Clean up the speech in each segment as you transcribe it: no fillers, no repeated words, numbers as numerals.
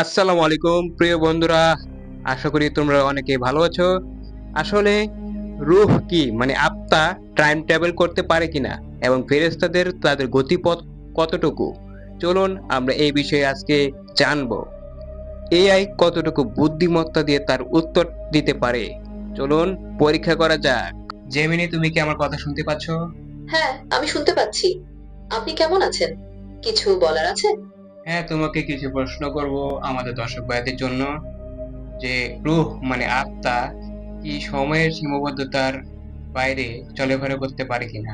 আসসালামু আলাইকুম প্রিয় বন্ধুরা, আশা করি তোমরা অনেকে ভালো আছো। আসলে রূহ কি মানে আত্মা টাইম ট্রাভেল করতে পারে কিনা এবং ফেরেশতাদের তাদের গতিপথ কতটুকু, চলুন আমরা এই বিষয়ে আজকে জানবো। এআই কতটুকু বুদ্ধিমত্তা দিয়ে তার উত্তর দিতে পারে, চলুন পরীক্ষা করা যাক। জেমিনি, তুমি কি আমার কথা শুনতে পাচ্ছ? হ্যাঁ, আমি শুনতে পাচ্ছি। আপনি কেমন আছেন? কিছু বলার আছে? হ্যাঁ, তোমাকে কিছু প্রশ্ন করব আমাদের দর্শক ভাইদের জন্য, যে রূহ মানে আত্মা কি সময়ের সীমাবদ্ধতার বাইরে চলাফেরা করতে পারে কিনা।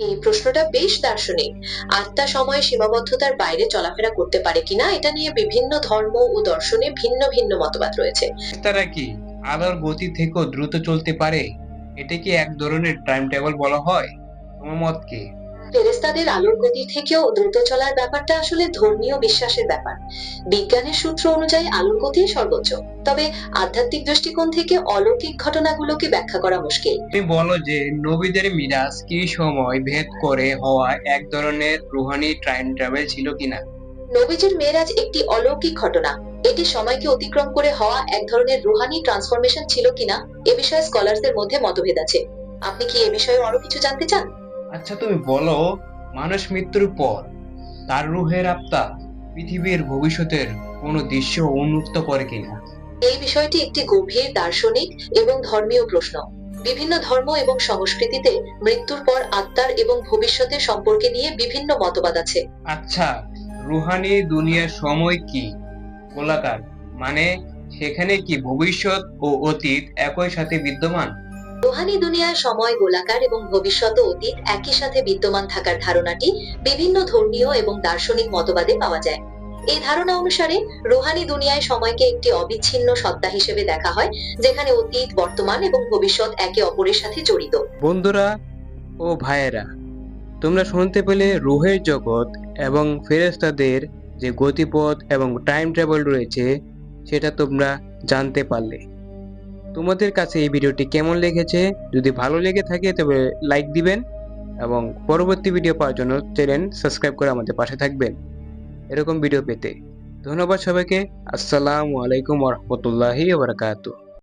এই প্রশ্নটা বেশ দার্শনিক। আত্মা সময়ের সীমাবদ্ধতার বাইরে চলাফেরা করতে পারে কিনা এটা নিয়ে বিভিন্ন ধর্ম ও দর্শনে ভিন্ন ভিন্ন মতবাদ রয়েছে। তারা কি আলোর গতি থেকেও দ্রুত চলতে পারে? এটা কি এক ধরনের টাইম ট্রাভেল বলা হয়? তোমার মত কি? ফেরেশতাদের আলোর গতি থেকেও দ্রুত চলার ব্যাপারটা আসলে ধর্মীয় বিশ্বাসের ব্যাপার। বিজ্ঞানের সূত্র অনুযায়ী আলোর গতিই সর্বোচ্চ। তবে আধ্যাত্মিক দৃষ্টিকোণ থেকে অলৌকিক ঘটনাগুলোকে ব্যাখ্যা করা মুশকিল। তুমি বলো যে নবীদের মিরাজ কি সময় ভেদ করে হওয়া এক ধরনের রুহানি টাইম ট্রাভেল ছিল কিনা? নবীজির মেরাজ একটি অলৌকিক ঘটনা। এটি সময়কে অতিক্রম করে হওয়া এক ধরনের রুহানি ট্রান্সফরমেশন ছিল কিনা এ বিষয়ে স্কলারদের মধ্যে মতভেদ আছে। আপনি কি এ বিষয়ে আরো কিছু জানতে চান? আচ্ছা, তুমি বলো, মানুষ মৃত্যুর পর তার রুহের আত্মা পৃথিবীর ভবিষ্যতের কোনো দৃশ্য উন্মুক্ত করে কিনা? এই বিষয়টি একটি গভীর দার্শনিক এবং ধর্মীয় প্রশ্ন। বিভিন্ন ধর্ম এবং সংস্কৃতিতে মৃত্যুর পর আত্মার এবং ভবিষ্যতের সম্পর্কে নিয়ে বিভিন্ন মতবাদ আছে। আচ্ছা, রুহানি দুনিয়ার সময় কি গোলাকার, মানে সেখানে কি ভবিষ্যৎ ও অতীত একই সাথে বিদ্যমান? রুহানি দুনিয়ায় সময় গোলাকার এবং ভবিষ্যৎ ও অতীত একই সাথে বিদ্যমান থাকার ধারণাটি বিভিন্ন ধর্মীয় এবং দার্শনিক মতবাদে পাওয়া যায়। এই ধারণা অনুসারে রুহানি দুনিয়ায় সময়কে একটি অবিচ্ছিন্ন সত্তা হিসেবে দেখা হয়, যেখানে অতীত, বর্তমান এবং ভবিষ্যৎ একে অপরের সাথে জড়িত। বন্ধুরা ও ভাইয়েরা, তোমরা শুনতে পেলে রুহের জগৎ এবং ফেরেশতাদের যে গতিপথ এবং টাইম ট্রাভেল রয়েছে, সেটা তোমরা জানতে পারলে। তোমাদের কাছে এই ভিডিওটি কেমন লেগেছে? যদি ভালো লেগে থাকে তবে লাইক দিবেন এবং পরবর্তী ভিডিও পাওয়ার জন্য চ্যানেল সাবস্ক্রাইব করে আমাদের পাশে থাকবেন এরকম ভিডিও পেতে। ধন্যবাদ সবাইকে। আসসালামু আলাইকুম ওয়া রাহমাতুল্লাহি ওয়া বারাকাতুহু।